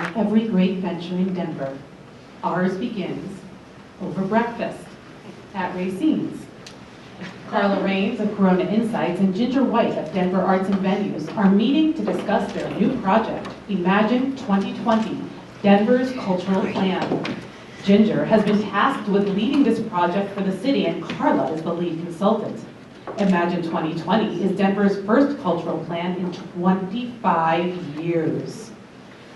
like every great venture in Denver, ours begins over breakfast at Raines. Karla Raines of Corona Insights and Ginger White of Denver Arts and Venues are meeting to discuss their new project, Imagine 2020, Denver's Cultural Plan. Ginger has been tasked with leading this project for the city, and Karla is the lead consultant. Imagine 2020 is Denver's first cultural plan in 25 years.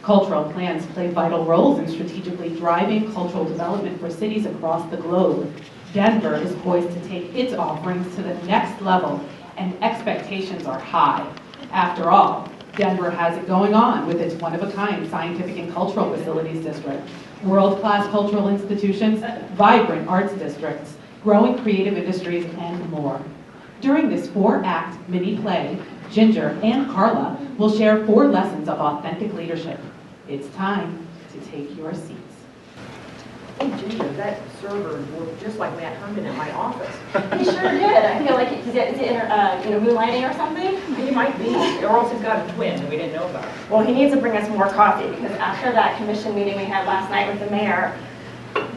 Cultural plans play vital roles in strategically driving cultural development for cities across the globe. Denver is poised to take its offerings to the next level, and expectations are high. After all, Denver has it going on with its one-of-a-kind scientific and cultural facilities district, world-class cultural institutions, vibrant arts districts, growing creative industries, and more. During this 4-act mini-play, Ginger and Karla will share 4 lessons of authentic leadership. It's time to take your seats. Hey Ginger, that server worked just like Matt Herndon in my office. He sure did. I feel like is it moonlighting or something? He might be, or else he's got a twin and we didn't know about it. Well, he needs to bring us more coffee because after that commission meeting we had last night with the mayor,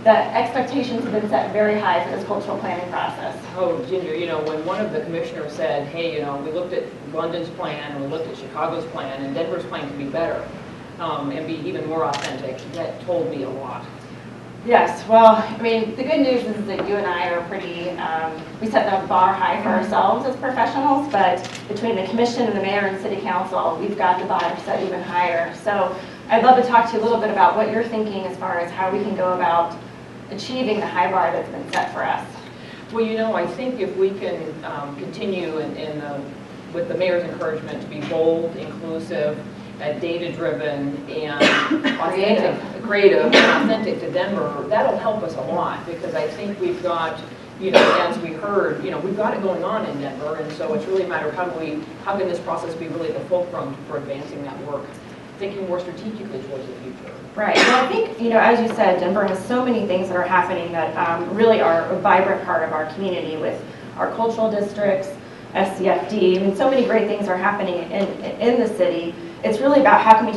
the expectations have been set very high for this cultural planning process. Oh, Ginger, when one of the commissioners said, hey, we looked at London's plan and we looked at Chicago's plan and Denver's plan could be better and be even more authentic, that told me a lot. Yes, well, I mean, the good news is that you and I are pretty, we set the bar high for ourselves as professionals, but between the commission and the mayor and city council, we've got the bar set even higher. So I'd love to talk to you a little bit about what you're thinking as far as how we can go about achieving the high bar that's been set for us. Well, I think if we can continue with the mayor's encouragement to be bold, inclusive, data-driven, and creative, and authentic to Denver, that'll help us a lot because I think we've got, as we heard, we've got it going on in Denver, and so it's really a matter of how can this process be really the fulcrum for advancing that work, thinking more strategically towards the future. Right. Well, I think, as you said, Denver has so many things that are happening that really are a vibrant part of our community with our cultural districts, SCFD. I mean, so many great things are happening in the city. It's really about how can we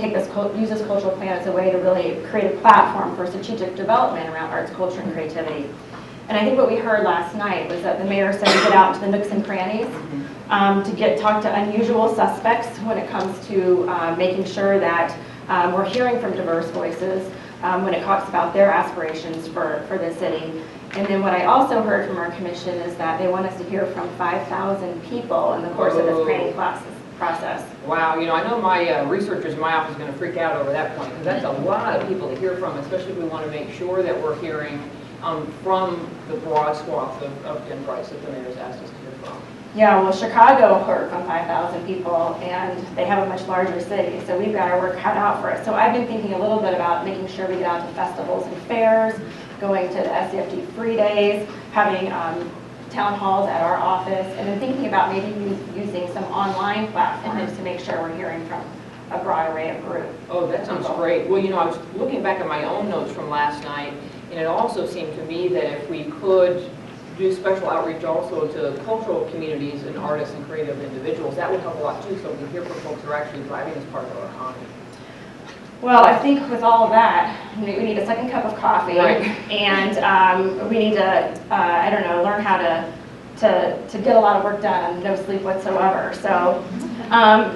use this cultural plan as a way to really create a platform for strategic development around arts, culture, and creativity. And I think what we heard last night was that the mayor said to get out to the nooks and crannies, to talk to unusual suspects when it comes to making sure that we're hearing from diverse voices when it talks about their aspirations for the city. And then what I also heard from our commission is that they want us to hear from 5,000 people in the course of this training process. Wow, I know my researchers in my office are going to freak out over that point because that's a lot of people to hear from, especially if we want to make sure that we're hearing from the broad swath of Denverites that the mayor's asked us to hear from. Yeah, well, Chicago heard from 5,000 people, and they have a much larger city, so we've got our work cut out for us. So I've been thinking a little bit about making sure we get out to festivals and fairs, going to the SCFD free days, having town halls at our office, and then thinking about maybe using some online platforms to make sure we're hearing from a broad array of groups. Oh, that sounds great. Well, I was looking back at my own notes from last night, and it also seemed to me that if we could do special outreach also to cultural communities and artists and creative individuals, that would help a lot too, so we hear from folks who are actually driving this part of our economy. Well, I think with all of that, we need a second cup of coffee, right. And we need to, learn how to get a lot of work done and no sleep whatsoever. So,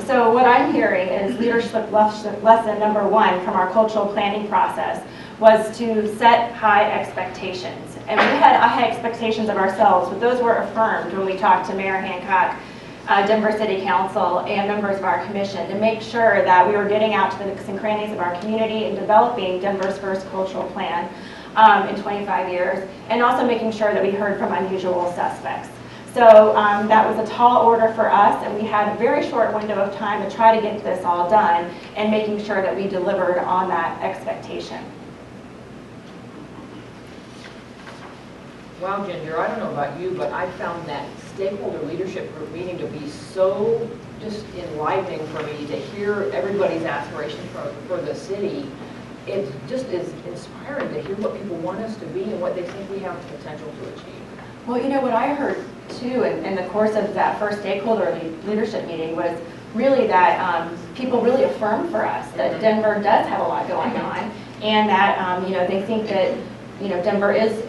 so what I'm hearing is leadership lesson number 1 from our cultural planning process was to set high expectations. And we had high expectations of ourselves, but those were affirmed when we talked to Mayor Hancock, Denver City Council, and members of our commission to make sure that we were getting out to the nooks and crannies of our community and developing Denver's first cultural plan in 25 years, and also making sure that we heard from unusual suspects. So that was a tall order for us, and we had a very short window of time to try to get this all done and making sure that we delivered on that expectation. Wow, Ginger, I don't know about you, but I found that stakeholder leadership group meeting to be so just enlivening for me to hear everybody's aspirations for the city. It just is inspiring to hear what people want us to be and what they think we have the potential to achieve. Well, what I heard too in the course of that first stakeholder leadership meeting was really that people really affirm for us that Denver does have a lot going on, and that they think that Denver is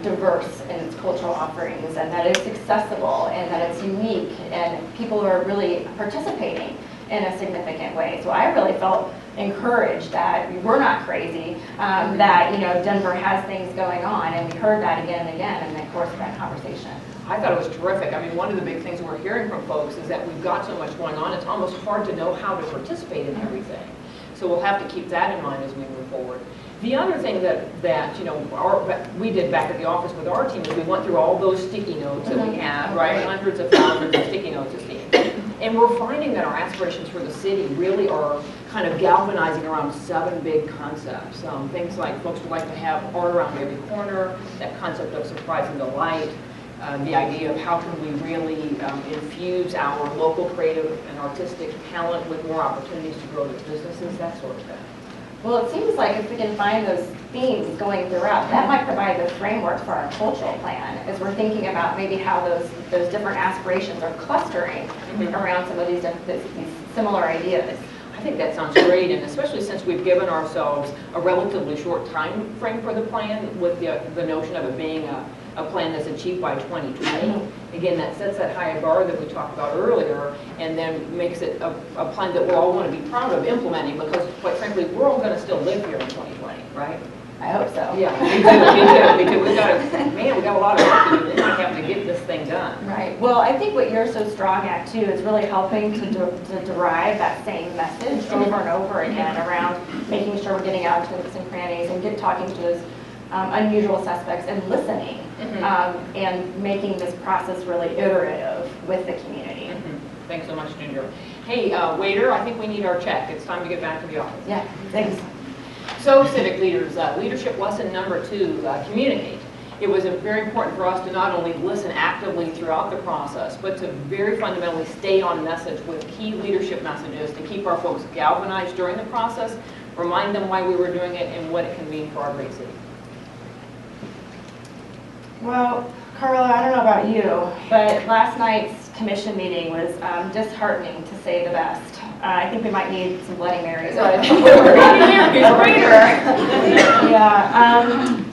diverse in its cultural offerings, and that it's accessible, and that it's unique, and people are really participating in a significant way. So I really felt encouraged that we're not crazy, that Denver has things going on, and we heard that again and again in the course of that conversation. I thought it was terrific. I mean, one of the big things we're hearing from folks is that we've got so much going on, it's almost hard to know how to participate in everything. So we'll have to keep that in mind as we move forward. The other thing that we did back at the office with our team is we went through all those sticky notes that we had, right? Hundreds of thousands of sticky notes as team. And we're finding that our aspirations for the city really are kind of galvanizing around 7 big concepts. Things like folks would like to have art around every corner, that concept of surprise and delight, the idea of how can we really infuse our local creative and artistic talent with more opportunities to grow their businesses, that sort of thing. Well, it seems like if we can find those themes going throughout, that might provide the framework for our cultural plan, as we're thinking about maybe how those different aspirations are clustering around some of these similar ideas. I think that sounds great, and especially since we've given ourselves a relatively short time frame for the plan, with the notion of it being a plan that's achieved by 2020. Again, that sets that high bar that we talked about earlier, and then makes it a plan that we're all going to be proud of implementing, because quite frankly, we're all going to still live here in 2020, right? I hope so. Yeah, me too. We got a lot of work to do. We're not having to get this thing done. Right. Well, I think what you're so strong at too is really helping to derive that same message over and over again around making sure we're getting out to the nooks and crannies and talking to those unusual suspects and listening, and making this process really iterative with the community. Thanks so much, Ginger. Hey, waiter, I think we need our check. It's time to get back to the office. Yeah, thanks. So, civic leaders, leadership lesson number 2, communicate. It was very important for us to not only listen actively throughout the process, but to very fundamentally stay on message with key leadership messages to keep our folks galvanized during the process, remind them why we were doing it and what it can mean for our great city. Well, Karla, I don't know about you, but last night's commission meeting was disheartening, to say the best. I think we might need some Bloody Marys. Yeah.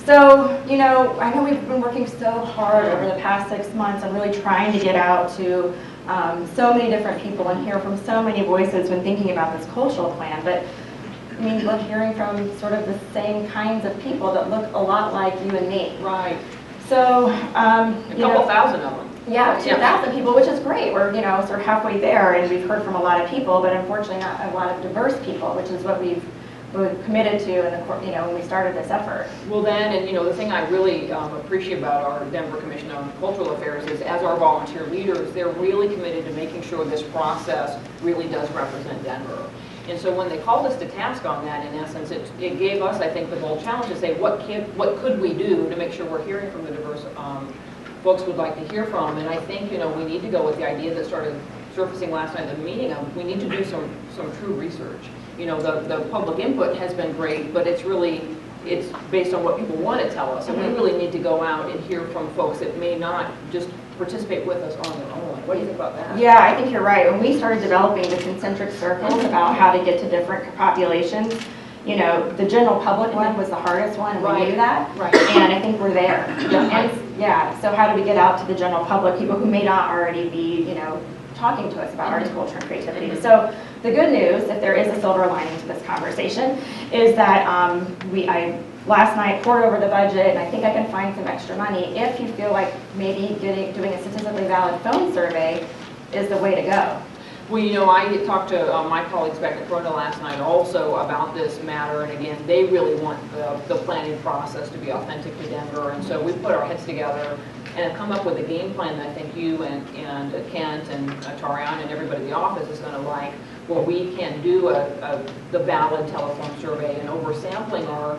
So, I know we've been working so hard over the past 6 months on really trying to get out to so many different people and hear from so many voices when thinking about this cultural plan. But I mean, we're hearing from sort of the same kinds of people that look a lot like you and me. Right. So, a couple thousand of them. Yeah, 2,000 people, which is great. We're, sort of halfway there, and we've heard from a lot of people, but unfortunately not a lot of diverse people, which is what we're committed to in the, when we started this effort. Well then, and the thing I really appreciate about our Denver Commission on Cultural Affairs is, as our volunteer leaders, they're really committed to making sure this process really does represent Denver. And so when they called us to task on that, in essence, it gave us, I think, the bold challenge to say, what could we do to make sure we're hearing from the diverse folks would like to hear from. And I think, we need to go with the idea that started surfacing last night at the meeting of, we need to do some true research. The public input has been great, but it's based on what people want to tell us. And we really need to go out and hear from folks that may not just participate with us on their own. What do you think about that? Yeah, I think you're right. When we started developing the concentric circles about how to get to different populations, the general public one was the hardest one, and we knew that. Right. And I think we're there. And so how do we get out to the general public, people who may not already be, talking to us about arts, culture, and creativity? So the good news, if there is a silver lining to this conversation, is that I last night poured over the budget, and I think I can find some extra money if you feel like maybe doing a statistically valid phone survey is the way to go. Well, I talked to my colleagues back at Corona last night also about this matter, and again, they really want the planning process to be authentic to Denver, and so we put our heads together and have come up with a game plan that I think you and Kent and Tariana and everybody in the office is going to like, where we can do the valid telephone survey and oversampling our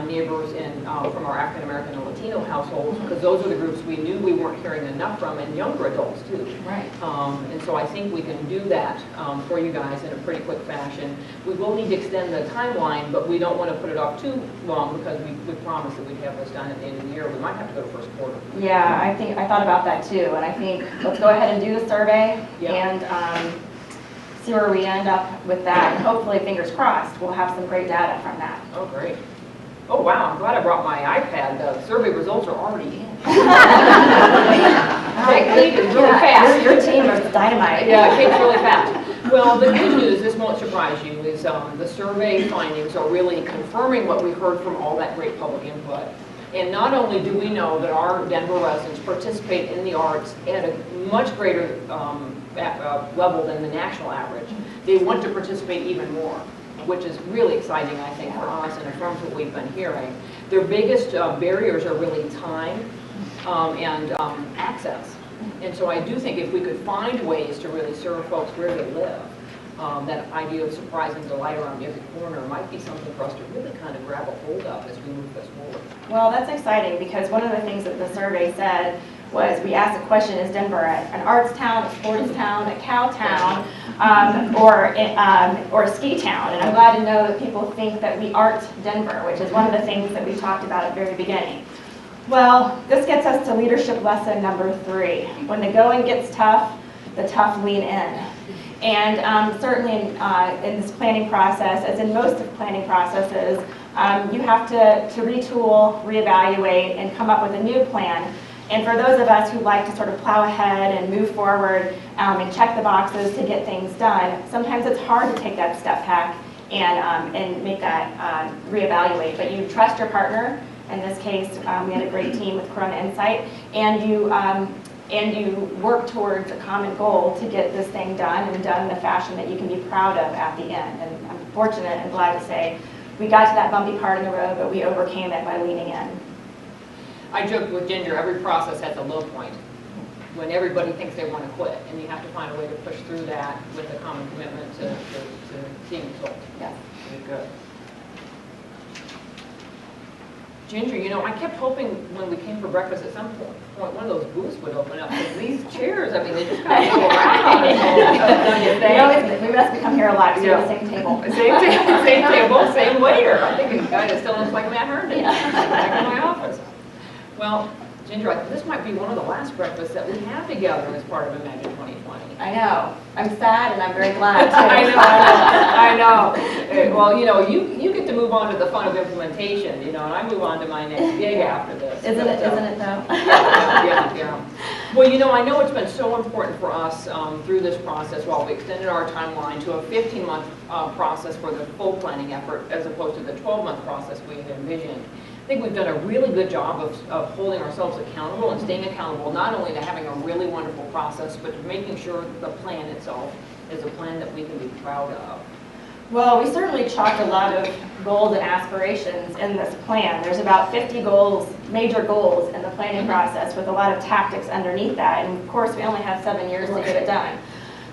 neighbors from our African American and Latino households, because those are the groups we knew we weren't hearing enough from, and younger adults too. Right. And so I think we can do that for you guys in a pretty quick fashion. We will need to extend the timeline, but we don't want to put it off too long, because we promised that we'd have this done at the end of the year. We might have to go to first quarter. Yeah, I thought about that too, and I think let's go ahead and do the survey. Yeah. And see where we end up with that. And hopefully, fingers crossed, we'll have some great data from that. Oh, great. Oh, wow, I'm glad I brought my iPad. The survey results are already in. Kate is really fast. Your team is dynamite. Yeah, Kate's really fast. Well, the good news, this won't surprise you, is the survey findings are really confirming what we heard from all that great public input. And not only do we know that our Denver residents participate in the arts at a much greater level than the national average, they want to participate even more, which is really exciting, I think, for us and affirms what we've been hearing. Their biggest barriers are really time and access. And so I do think if we could find ways to really serve folks where they live, that idea of surprise and delight around every corner might be something for us to really kind of grab a hold of as we move this forward. Well, that's exciting because one of the things that the survey said was we asked the question, is Denver an arts town, a sports town, a cow town, or a ski town? And I'm glad to know that people think that we aren't Denver, which is one of the things that we talked about at the very beginning. Well, this gets us to leadership lesson number 3. When the going gets tough, the tough lean in. And certainly in this planning process, as in most of planning processes, you have to retool, reevaluate, and come up with a new plan. And for those of us who like to sort of plow ahead and move forward and check the boxes to get things done, sometimes it's hard to take that step back and make that reevaluate. But you trust your partner. In this case, we had a great team with Corona Insight, and you work towards a common goal to get this thing done and done in a fashion that you can be proud of at the end. And I'm fortunate and glad to say we got to that bumpy part in the road, but we overcame it by leaning in. I joke with Ginger, every process has a low point when everybody thinks they want to quit, and you have to find a way to push through that with a common commitment to seeing results. Yeah. Very good. Ginger, you know, I kept hoping when we came for breakfast at some point one of those booths would open up. Because these chairs, I mean, they just kind of go around. Don't you think? We must come here a lot, so Yeah. the same table. Same table, same waiter. I think a guy that still looks like Matt Herndon back in my office. Well, Ginger, this might be one of the last breakfasts that we have together as part of Imagine 2020. I know. I'm sad and I'm very glad too. I know. Well, you know, you get to move on to the fun of implementation, you know, and I move on to my next gig after this. Isn't it though? Yeah. Well, you know, I know it's been so important for us through this process while we extended our timeline to a 15-month process for the full planning effort as opposed to the 12-month process we had envisioned. I think we've done a really good job of holding ourselves accountable and staying accountable, not only to having a really wonderful process, but to making sure the plan itself is a plan that we can be proud of. Well, we certainly chalked a lot of goals and aspirations in this plan. There's about 50 goals, major goals in the planning process with a lot of tactics underneath that. And of course, we only have 7 years to get it done.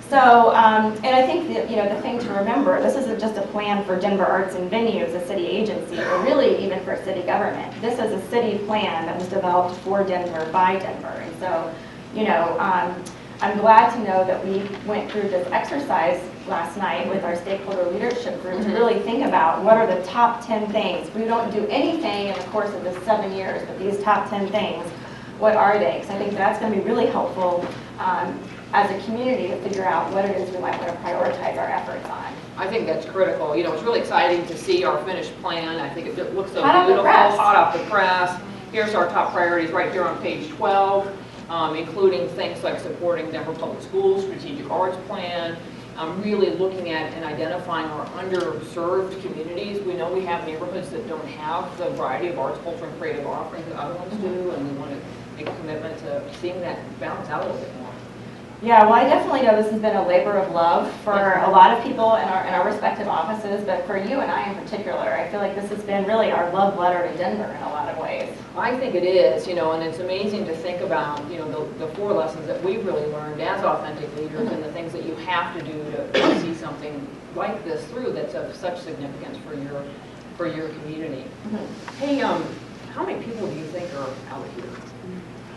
So, and I think that, you know, the thing to remember, this isn't just a plan for Denver Arts and Venues, a city agency, or really even for city government. This is a city plan that was developed for Denver by Denver. And so, you know, I'm glad to know that we went through this exercise last night with our stakeholder leadership group to really think about what are the top 10 things. We don't do anything in the course of this 7 years, but these top 10 things, what are they? Because I think that's going to be really helpful as a community to figure out what it is we might want to prioritize our efforts on. I think that's critical. You know, it's really exciting to see our finished plan. I think it looks so Hot beautiful, off the press. hot off the press. Here's our top priorities right here on page 12, including things like supporting Denver Public Schools, strategic arts plan, really looking at and identifying our underserved communities. We know we have neighborhoods that don't have the variety of arts, culture, and creative offerings that other ones do, and we want to make a commitment to seeing that balance out a little bit more. Yeah, well, I definitely know this has been a labor of love for a lot of people in our respective offices, but for you and I in particular, I feel like this has been really our love letter to Denver in a lot of ways. I think it is, you know, and it's amazing to think about, you know, the 4 lessons that we've really learned as authentic leaders and the things that you have to do to see something like this through that's of such significance for your community. Hey, how many people do you think are out here?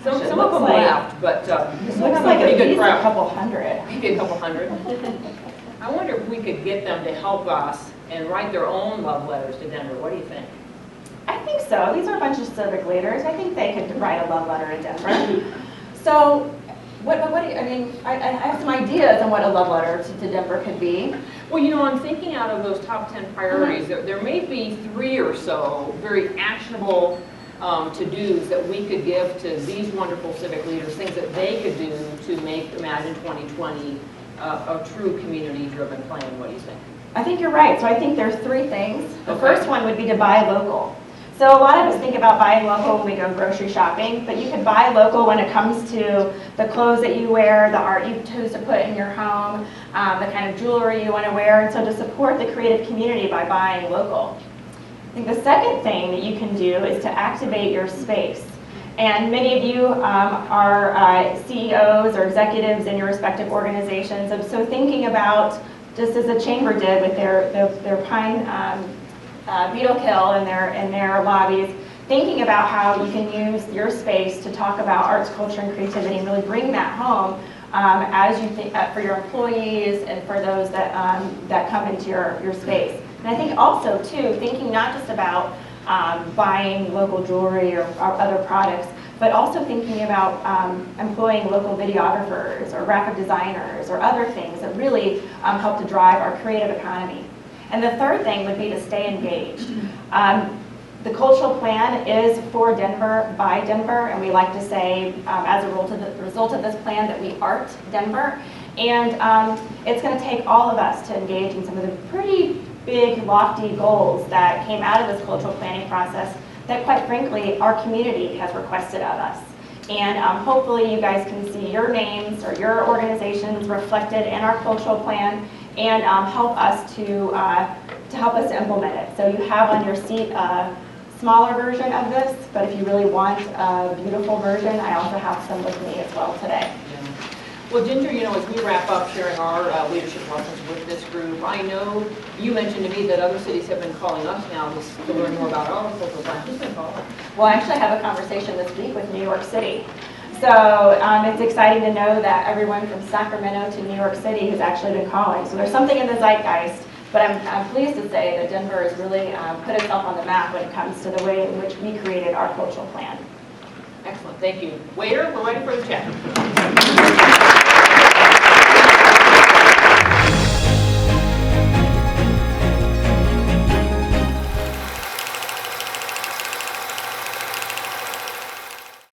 Some of them left, but It looks looks like a pretty at good least a crowd. couple hundred. Maybe a couple hundred. I wonder if we could get them to help us and write their own love letters to Denver. What do you think? I think so. These are a bunch of civic leaders. I think they could write a love letter to Denver. So, I mean, I have some ideas on what a love letter to Denver could be. Well, you know, I'm thinking out of those top 10 priorities, there may be 3 or so very actionable to-dos that we could give to these wonderful civic leaders, things that they could do to make Imagine 2020 a true community-driven plan. What do you think? I think you're right. So I think there's 3 things. The Okay. first one would be to buy local. So a lot of us think about buying local when we go grocery shopping, but you could buy local when it comes to the clothes that you wear, the art you choose to put in your home, the kind of jewelry you want to wear, and so to support the creative community by buying local. I think the second thing that you can do is to activate your space. And many of you are CEOs or executives in your respective organizations, and so thinking about, just as the chamber did with their pine beetle kill in their lobbies, thinking about how you can use your space to talk about arts, culture, and creativity, and really bring that home as you think for your employees and for those that come into your space. And I think also too, thinking not just about buying local jewelry or other products, but also thinking about employing local videographers or graphic designers or other things that really help to drive our creative economy. And the third thing would be to stay engaged. The cultural plan is for Denver, by Denver, and we like to say, as a result of this plan, that we art Denver. And it's going to take all of us to engage in some of the pretty big, lofty goals that came out of this cultural planning process that, quite frankly, our community has requested of us. And hopefully you guys can see your names or your organizations reflected in our cultural plan and help us to help us to implement it. So you have on your seat a smaller version of this, but if you really want a beautiful version, I also have some with me as well today. Well, Ginger, you know, as we wrap up sharing our leadership lessons with this group, I know you mentioned to me that other cities have been calling us now to learn more about our cultural plan. Who's been calling? Well, I actually have a conversation this week with New York City. So it's exciting to know that everyone from Sacramento to New York City has actually been calling. So there's something in the zeitgeist, but I'm pleased to say that Denver has really put itself on the map when it comes to the way in which we created our cultural plan. Excellent, thank you. Waiter, we're ready for the check.